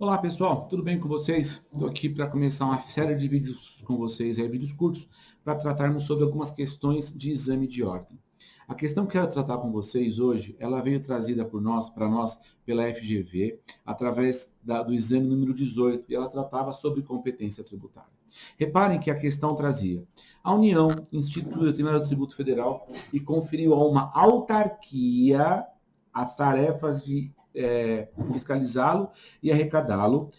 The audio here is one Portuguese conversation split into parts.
Olá pessoal, tudo bem com vocês? Estou aqui para começar uma série de vídeos com vocês, vídeos curtos, para tratarmos sobre algumas questões de exame de ordem. A questão que eu quero tratar com vocês hoje, ela veio trazida para nós pela FGV, através do exame número 18, e ela tratava sobre competência tributária. Reparem que a questão trazia: a União instituiu o determinado tributo federal e conferiu a uma autarquia as tarefas de fiscalizá-lo e arrecadá-lo,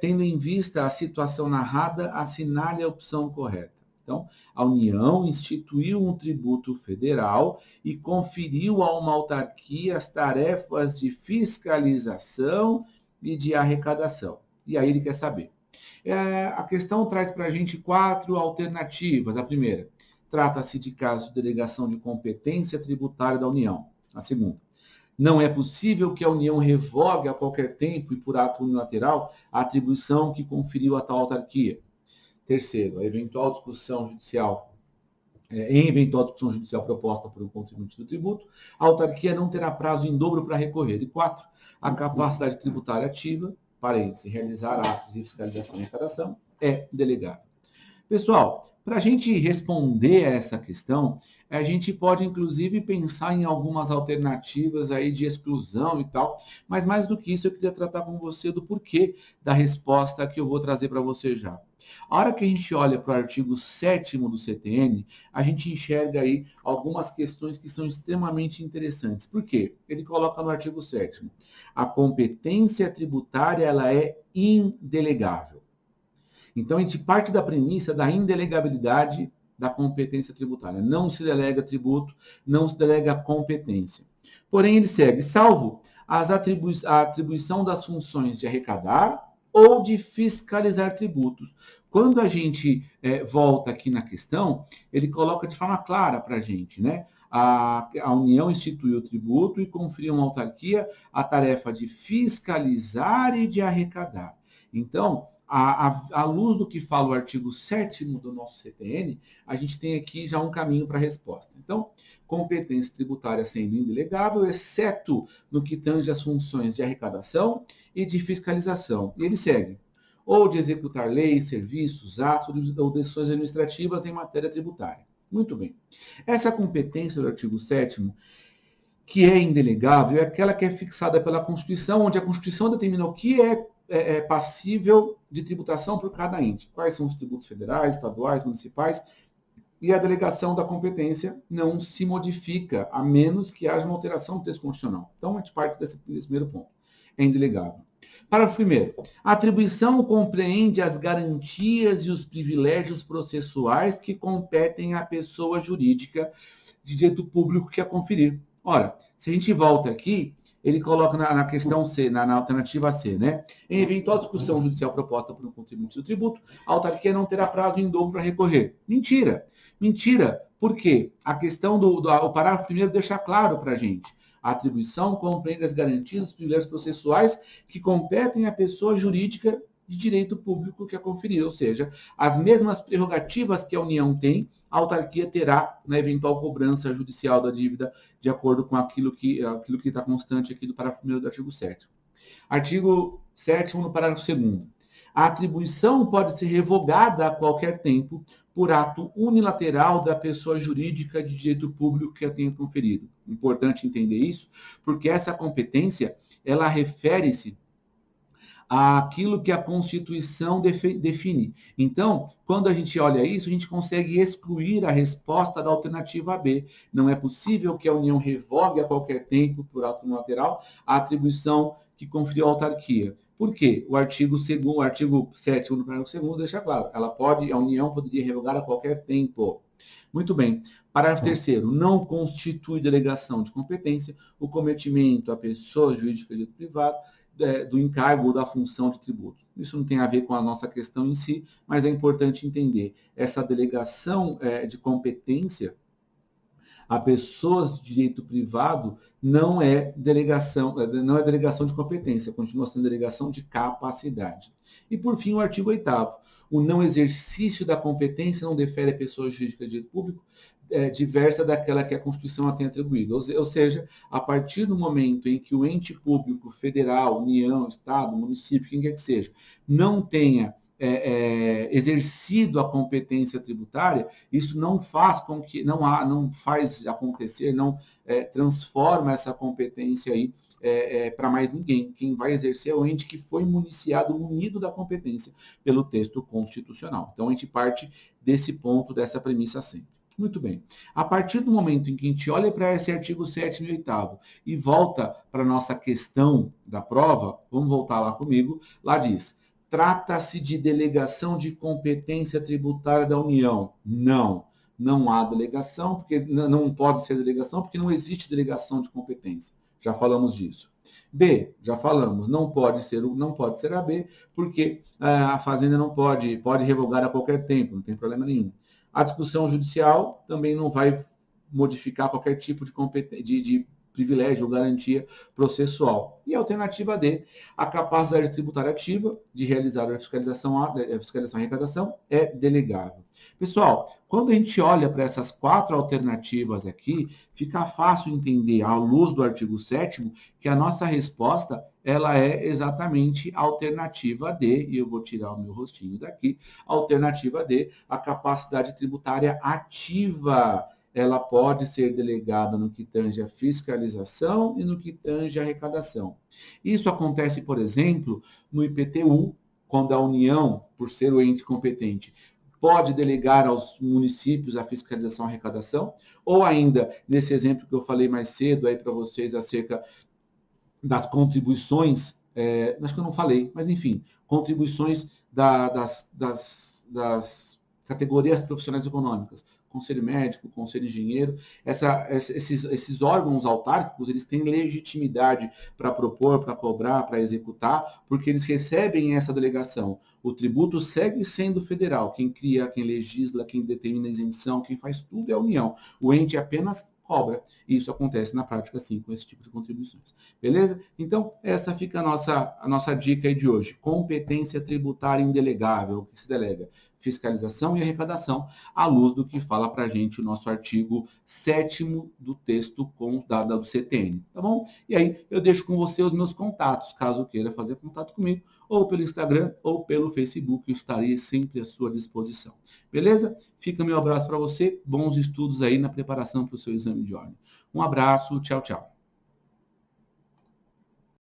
tendo em vista a situação narrada, assinale a opção correta. Então, a União instituiu um tributo federal e conferiu a uma autarquia as tarefas de fiscalização e de arrecadação. E aí ele quer saber. A questão traz para a gente 4 alternativas. A primeira, trata-se de caso de delegação de competência tributária da União. A segunda, não é possível que a União revogue a qualquer tempo e por ato unilateral a atribuição que conferiu a tal autarquia. Terceiro, em eventual discussão judicial proposta por um contribuinte do tributo, a autarquia não terá prazo em dobro para recorrer. E 4, a capacidade tributária ativa, realizar atos de fiscalização e arrecadação, é delegável. Pessoal, para a gente responder a essa questão, a gente pode inclusive pensar em algumas alternativas aí de exclusão e tal, mas mais do que isso eu queria tratar com você do porquê da resposta que eu vou trazer para você já. A hora que a gente olha para o artigo 7º do CTN, a gente enxerga aí algumas questões que são extremamente interessantes. Por quê? Ele coloca no artigo 7º, a competência tributária ela é indelegável. Então, a gente parte da premissa da indelegabilidade da competência tributária. Não se delega tributo, não se delega competência. Porém, ele segue, salvo a atribuição das funções de arrecadar ou de fiscalizar tributos. Quando a gente volta aqui na questão, ele coloca de forma clara para a gente, né? A União instituiu o tributo e conferiu a uma autarquia a tarefa de fiscalizar e de arrecadar. Então, à luz do que fala o artigo 7º do nosso CTN, a gente tem aqui já um caminho para a resposta. Então, competência tributária sendo indelegável, exceto no que tange as funções de arrecadação e de fiscalização. E ele segue: ou de executar leis, serviços, atos ou decisões administrativas em matéria tributária. Muito bem. Essa competência do artigo 7º, que é indelegável, é aquela que é fixada pela Constituição, onde a Constituição determina o que é passível de tributação por cada ente. Quais são os tributos federais, estaduais, municipais, e a delegação da competência não se modifica, a menos que haja uma alteração do texto constitucional. Então, a gente parte desse primeiro ponto. É indelegável. Parágrafo primeiro. A atribuição compreende as garantias e os privilégios processuais que competem à pessoa jurídica de direito público que a conferir. Ora, se a gente volta aqui, ele coloca na questão C, na alternativa C, né? Em eventual discussão judicial proposta por um contribuinte do tributo, a autarquia não terá prazo em dobro para recorrer. Mentira! Mentira! Por quê? A questão o parágrafo primeiro deixa claro para a gente. A atribuição compreende as garantias dos privilégios processuais que competem à pessoa jurídica de direito público que a conferiu, ou seja, as mesmas prerrogativas que a União tem, a autarquia terá na eventual cobrança judicial da dívida, de acordo com aquilo que está constante aqui do parágrafo 1º do artigo 7º. Artigo 7º, no parágrafo 2º. A atribuição pode ser revogada a qualquer tempo por ato unilateral da pessoa jurídica de direito público que a tenha conferido. Importante entender isso, porque essa competência, ela refere-se àquilo que a Constituição define. Então, quando a gente olha isso, a gente consegue excluir a resposta da alternativa B. Não é possível que a União revogue a qualquer tempo, por ato unilateral, a atribuição que conferiu a autarquia. Por quê? O artigo 7º do parágrafo 2º deixa claro. A União poderia revogar a qualquer tempo. Muito bem. Parágrafo 3º. Não constitui delegação de competência o cometimento à pessoa jurídica de privado do encargo ou da função de tributo. Isso não tem a ver com a nossa questão em si, mas é importante entender. Essa delegação de competência a pessoas de direito privado não é delegação de competência, continua sendo delegação de capacidade. E, por fim, o artigo 8º. O não exercício da competência não defere a pessoa jurídica de direito público diversa daquela que a Constituição tem atribuído. Ou seja, a partir do momento em que o ente público, federal, União, Estado, município, quem quer que seja, não tenha exercido a competência tributária, isso não faz com que, não faz acontecer, não transforma essa competência aí para mais ninguém. Quem vai exercer é o ente que foi municiado, munido da competência pelo texto constitucional. Então, a gente parte desse ponto, dessa premissa sempre. Muito bem. A partir do momento em que a gente olha para esse artigo 7º e 8º e volta para a nossa questão da prova, vamos voltar lá comigo, lá diz: trata-se de delegação de competência tributária da União. Não, não há delegação, porque não pode ser delegação, porque não existe delegação de competência. Já falamos disso. B, já falamos, não pode ser a B, porque a Fazenda não pode revogar a qualquer tempo, não tem problema nenhum. A discussão judicial também não vai modificar qualquer tipo de privilégio ou garantia processual. E a alternativa D, a capacidade tributária ativa de realizar a fiscalização e arrecadação é delegável. Pessoal, quando a gente olha para essas 4 alternativas aqui, fica fácil entender, à luz do artigo 7º, que a nossa resposta ela é exatamente a alternativa D, e eu vou tirar o meu rostinho daqui, a alternativa D, a capacidade tributária ativa. Ela pode ser delegada no que tange a fiscalização e no que tange a arrecadação. Isso acontece, por exemplo, no IPTU, quando a União, por ser o ente competente, pode delegar aos municípios a fiscalização e arrecadação, ou ainda, nesse exemplo que eu falei mais cedo aí para vocês acerca das contribuições, acho que eu não falei, mas enfim, contribuições das categorias profissionais econômicas, conselho médico, conselho engenheiro, esses órgãos autárquicos, eles têm legitimidade para propor, para cobrar, para executar, porque eles recebem essa delegação. O tributo segue sendo federal, quem cria, quem legisla, quem determina a isenção, quem faz tudo é a União. O ente apenas cobra. E isso acontece na prática, sim, com esse tipo de contribuições. Beleza? Então, essa fica a nossa dica aí de hoje. Competência tributária indelegável, o que se delega? Fiscalização e arrecadação, à luz do que fala para a gente o nosso artigo 7º do texto do CTN, tá bom? E aí, eu deixo com você os meus contatos, caso queira fazer contato comigo, ou pelo Instagram, ou pelo Facebook, eu estarei sempre à sua disposição. Beleza? Fica meu abraço para você, bons estudos aí na preparação para o seu exame de ordem. Um abraço, tchau, tchau.